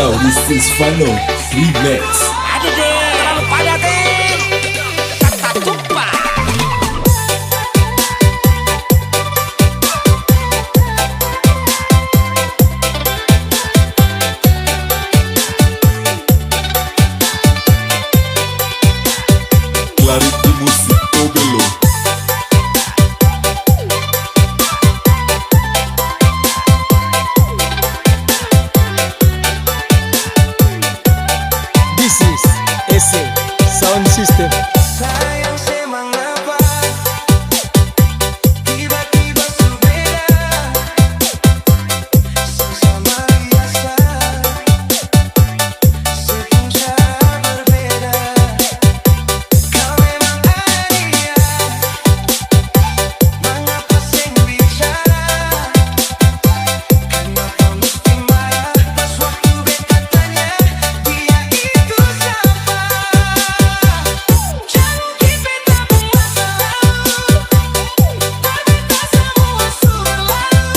yo, this is Fano Remix. Aduh deh, terlalu padat deh. Kata tumpah. Clarity Musik Tobelo. This is SA Sound System. Sayang semangapa tiba-tiba berbeda, sesama biasa sepuncak berbeda. Kau memang alia, mengapa sing bicara? Kenapa mesti marah pas waktu beta tanya dia itu siapa? Jangan kita buat selalu, berbeda semua sudah lalu.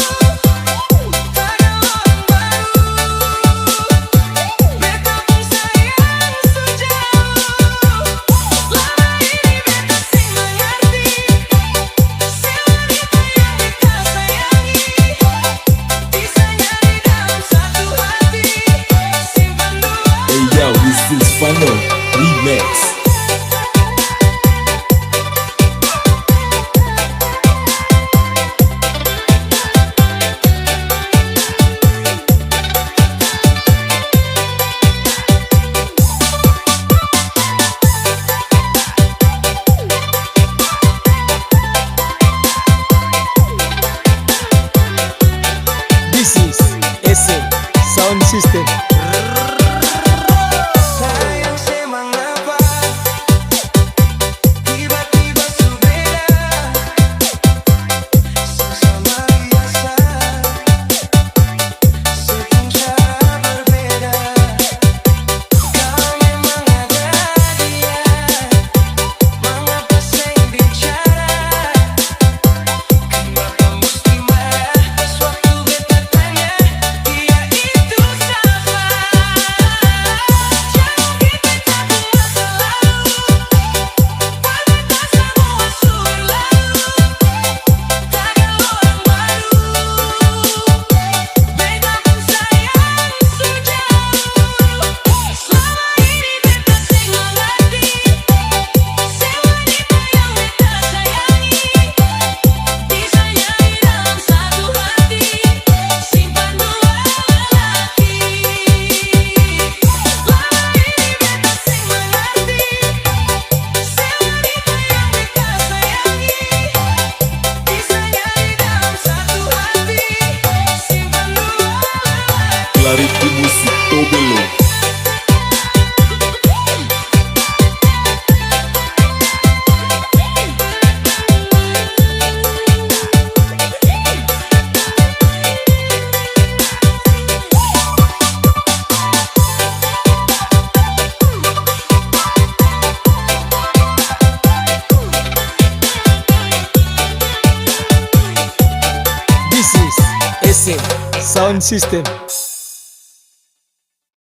Tak ada orang baru, beta pun sayang sejauh. Selama ini beta sing mengerti, si wanita yang beta sayangi bisa nyari dalam satu hati, simpan dua. Hey yo, this is Fano Remix. This is SA Sound System. Sayang semangapa tiba-tiba berbeda, sesama biasa sepuncak berbeda. Kau memang ada dia, mengapa sing bicara? Kenapa mesti marah pas waktu beta tanya dia itu siapa? Jangan kita buat selalu, berbeda semua sudah lalu. Tak ada orang baru, beta pun sayang sejauh. Selama ini beta sing mengerti, si wanita yang beta sayangi bisa nyari dalam satu hati, simpan dua lelaki. Selama ini beta sing mengerti, si wanita yang beta sayangi bisa nyari dalam satu hati, simpan dua lelaki. Clarity Musik Tobelo. This is SA Sound System.